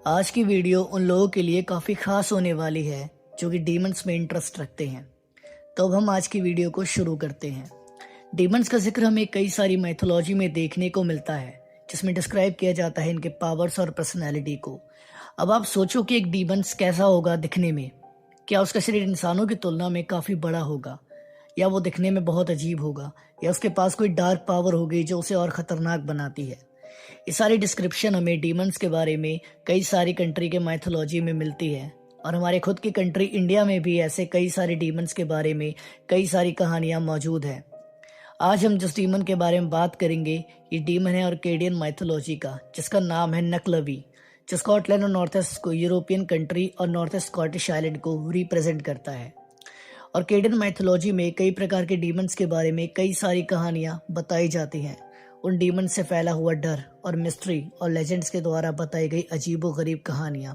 आज की वीडियो उन लोगों के लिए काफ़ी खास होने वाली है जो कि डीमंस में इंटरेस्ट रखते हैं। तो अब हम आज की वीडियो को शुरू करते हैं। डीमंस का जिक्र हमें कई सारी मैथोलॉजी में देखने को मिलता है, जिसमें डिस्क्राइब किया जाता है इनके पावर्स और पर्सनैलिटी को। अब आप सोचो कि एक डीमंस कैसा होगा दिखने में। क्या उसका शरीर इंसानों की तुलना में काफ़ी बड़ा होगा, या वो दिखने में बहुत अजीब होगा, या उसके पास कोई डार्क पावर होगी जो उसे और ख़तरनाक बनाती है। ये सारी डिस्क्रिप्शन हमें डीमंस के बारे में कई सारी कंट्री के माइथोलॉजी में मिलती है, और हमारे खुद की कंट्री इंडिया में भी ऐसे कई सारे डीमंस के बारे में कई सारी कहानियां मौजूद हैं। आज हम जिस डीमन के बारे में बात करेंगे, ये डीमन है ऑर्केडियन माइथोलॉजी का, जिसका नाम है नकलवी, जो स्कॉटलैंड और नॉर्थ ईस्ट को यूरोपियन कंट्री और नॉर्थ ईस्ट स्कॉटिश आइलैंड को रिप्रेजेंट करता है। ऑर्केडियन माइथोलॉजी में कई प्रकार के डीमंस के बारे में कई सारी कहानियां बताई जाती हैं। उन डीमन से फैला हुआ डर और मिस्ट्री और लेजेंड्स के द्वारा बताई गई अजीबोगरीब कहानियां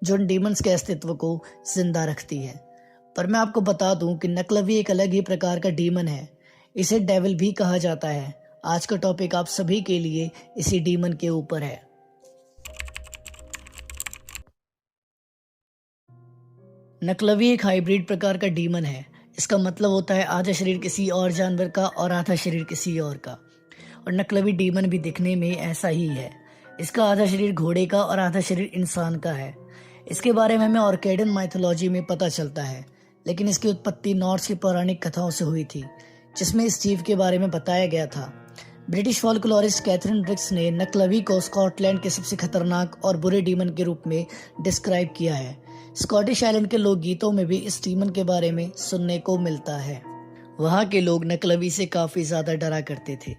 जो उन डीमंस के अस्तित्व को जिंदा रखती है। पर मैं आपको बता दूं कि नकलवी एक अलग ही प्रकार का डीमन है। इसे डेविल भी कहा जाता है। आज का टॉपिक आप सभी के लिए इसी डीमन के ऊपर है। नकलवी एक हाइब्रिड प्रकार का डीमन है। इसका मतलब होता है आधा शरीर किसी और जानवर का और आधा शरीर किसी और का। और नकलवी डीमन भी दिखने में ऐसा ही है। इसका आधा शरीर घोड़े का और आधा शरीर इंसान का है। इसके बारे में हमें ऑर्केडियन माइथोलॉजी में पता चलता है, लेकिन इसकी उत्पत्ति नॉर्स की पौराणिक कथाओं से हुई थी, जिसमें इस जीव के बारे में बताया गया था। ब्रिटिश फॉल्कलोरिस्ट कैथरीन ब्रिक्स ने नकलवी को स्कॉटलैंड के सबसे खतरनाक और बुरे डीमन के रूप में डिस्क्राइब किया है। स्कॉटिश आइलैंड के लोकगीतों में भी इस डीमन के बारे में सुनने को मिलता है। वहाँ के लोग नकलवी से काफ़ी ज़्यादा डरा करते थे।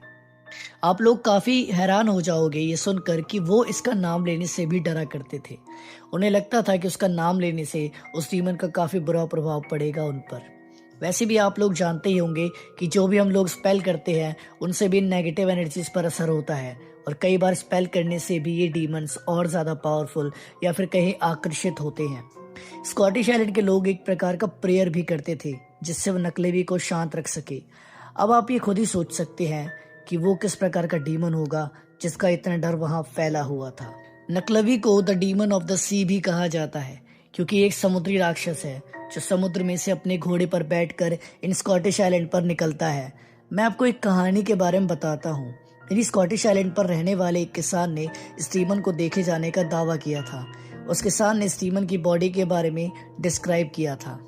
आप लोग काफ़ी हैरान हो जाओगे ये सुनकर कि वो इसका नाम लेने से भी डरा करते थे। उन्हें लगता था कि उसका नाम लेने से उस डीमन का काफ़ी बुरा प्रभाव पड़ेगा उन पर। वैसे भी आप लोग जानते ही होंगे कि जो भी हम लोग स्पेल करते हैं उनसे भी नेगेटिव एनर्जीज पर असर होता है, और कई बार स्पेल करने से भी ये डीमंस और ज़्यादा पावरफुल या फिर कहीं आकर्षित होते हैं। स्कॉटिश आइलैंड के लोग एक प्रकार का प्रेयर भी करते थे, जिससे वो नकलवी को शांत रख सके। अब आप ये खुद ही सोच सकते हैं कि वो किस प्रकार का डीमन होगा जिसका इतना डर वहां फैला हुआ था। नकलवी को द डीमन ऑफ द सी भी कहा जाता है, क्योंकि एक समुद्री राक्षस है जो समुद्र में से अपने घोड़े पर बैठकर इन स्कॉटिश आइलैंड पर निकलता है। मैं आपको एक कहानी के बारे में बताता हूँ। यदि स्कॉटिश आइलैंड पर रहने वाले एक किसान ने इस डीमन को देखे जाने का दावा किया था। उस किसान ने इस डीमन की बॉडी के बारे में डिस्क्राइब किया था।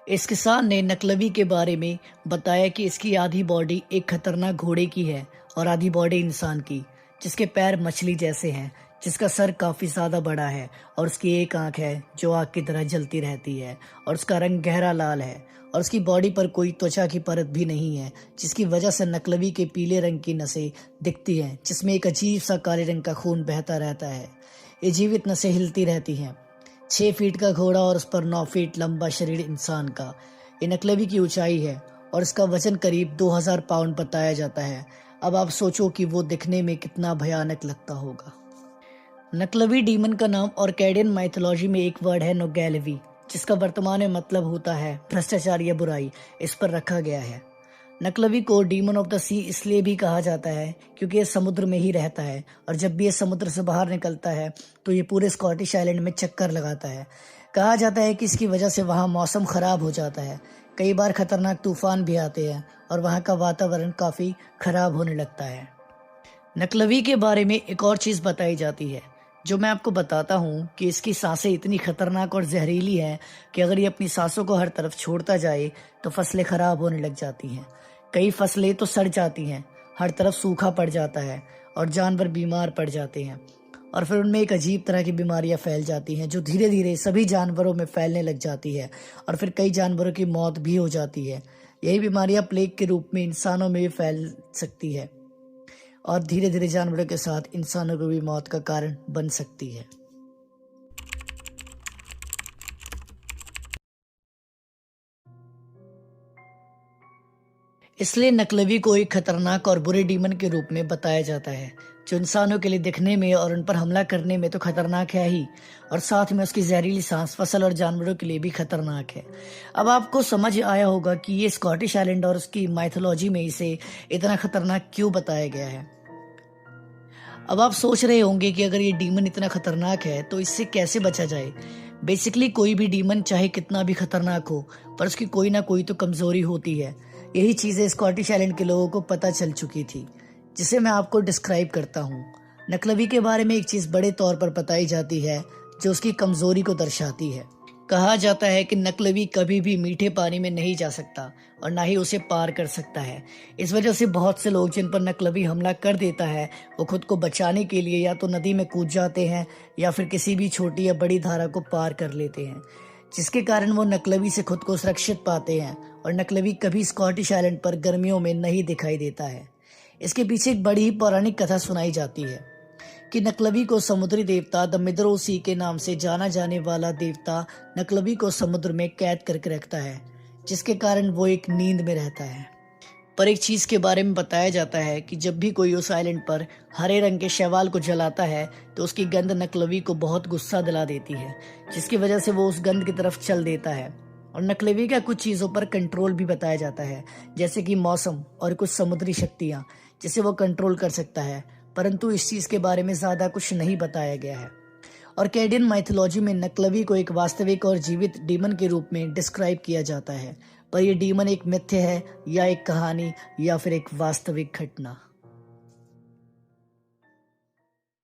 इस किसान ने नकलवी के बारे में बताया कि इसकी आधी बॉडी एक खतरनाक घोड़े की है और आधी बॉडी इंसान की, जिसके पैर मछली जैसे हैं, जिसका सर काफ़ी ज़्यादा बड़ा है और उसकी एक आंख है जो आग की तरह जलती रहती है, और उसका रंग गहरा लाल है, और उसकी बॉडी पर कोई त्वचा की परत भी नहीं है, जिसकी वजह से नकलवी के पीले रंग की नसें दिखती हैं, जिसमें एक अजीब सा काले रंग का खून बहता रहता है। ये जीवित नसें हिलती रहती हैं। 6 फीट का घोड़ा और उस पर 9 फीट लंबा शरीर इंसान का। ये नकलवी की ऊंचाई है और इसका वजन करीब 2000 पाउंड बताया जाता है। अब आप सोचो कि वो दिखने में कितना भयानक लगता होगा। नकलवी डीमन का नाम ऑर्केडियन माइथोलॉजी में एक वर्ड है नोगैलवी, जिसका वर्तमान में मतलब होता है भ्रष्टाचार या बुराई, इस पर रखा गया है। नकलवी को डीमन ऑफ द सी इसलिए भी कहा जाता है क्योंकि ये समुद्र में ही रहता है, और जब भी ये समुद्र से बाहर निकलता है तो ये पूरे स्कॉटिश आइलैंड में चक्कर लगाता है। कहा जाता है कि इसकी वजह से वहाँ मौसम खराब हो जाता है, कई बार खतरनाक तूफान भी आते हैं और वहाँ का वातावरण काफ़ी खराब होने लगता है। नकलवी के बारे में एक और चीज़ बताई जाती है जो मैं आपको बताता हूँ कि इसकी सांसें इतनी खतरनाक और जहरीली हैं कि अगर ये अपनी सांसों को हर तरफ छोड़ता जाए तो फसलें खराब होने लग जाती हैं। कई फसलें तो सड़ जाती हैं, हर तरफ सूखा पड़ जाता है और जानवर बीमार पड़ जाते हैं, और फिर उनमें एक अजीब तरह की बीमारियां फैल जाती हैं जो धीरे धीरे सभी जानवरों में फैलने लग जाती है, और फिर कई जानवरों की मौत भी हो जाती है। यही बीमारियां प्लेग के रूप में इंसानों में भी फैल सकती है, और धीरे धीरे जानवरों के साथ इंसानों को भी मौत का कारण बन सकती है। इसलिए नकलवी को एक खतरनाक और बुरे डीमन के रूप में बताया जाता है, जो इंसानों के लिए दिखने में और उन पर हमला करने में तो खतरनाक है ही, और साथ में उसकी जहरीली सांस फसल और जानवरों के लिए भी खतरनाक है। अब आपको समझ आया होगा कि ये स्कॉटिश आइलैंड और उसकी माइथोलॉजी में इसे इतना खतरनाक क्यों बताया गया है। अब आप सोच रहे होंगे कि अगर ये डीमन इतना खतरनाक है तो इससे कैसे बचा जाए। बेसिकली कोई भी डीमन चाहे कितना भी खतरनाक हो, पर उसकी कोई ना कोई तो कमजोरी होती है। यही चीजें स्कॉटिश आइलैंड के लोगों को पता चल चुकी थी, जिसे मैं आपको डिस्क्राइब करता हूँ। नकलवी के बारे में एक चीज बड़े तौर पर बताई जाती है जो उसकी कमजोरी को दर्शाती है। कहा जाता है कि नकलवी कभी भी मीठे पानी में नहीं जा सकता और ना ही उसे पार कर सकता है। इस वजह से बहुत से लोग जिन पर नकलवी हमला कर देता है वो खुद को बचाने के लिए या तो नदी में कूद जाते हैं या फिर किसी भी छोटी या बड़ी धारा को पार कर लेते हैं, जिसके कारण वो नकलवी से खुद को सुरक्षित पाते हैं और नकलवी कभी स्कॉटिश आइलैंड पर गर्मियों में नहीं दिखाई देता है। इसके पीछे एक बड़ी ही पौराणिक कथा सुनाई जाती है कि नकलवी को समुद्री देवता द मिदरो सी के नाम से जाना जाने वाला देवता नकलवी को समुद्र में कैद करके रखता है, जिसके कारण वो एक नींद में रहता है। पर एक चीज के बारे में बताया जाता है कि जब भी कोई उस आइलैंड पर हरे रंग के शैवाल को जलाता है तो उसकी गंध नकलवी को बहुत गुस्सा दिला देती है, जिसकी वजह से वो उस गंध की तरफ चल देता है। और नकलवी का कुछ चीजों पर कंट्रोल भी बताया जाता है, जैसे कि मौसम और कुछ समुद्री शक्तियां जिसे वो कंट्रोल कर सकता है, परंतु इस चीज के बारे में ज्यादा कुछ नहीं बताया गया है। और कैडियन माइथोलॉजी में नकलवी को एक वास्तविक और जीवित डीमन के रूप में डिस्क्राइब किया जाता है, पर यह डीमन एक मिथ्य है या एक कहानी या फिर एक वास्तविक घटना।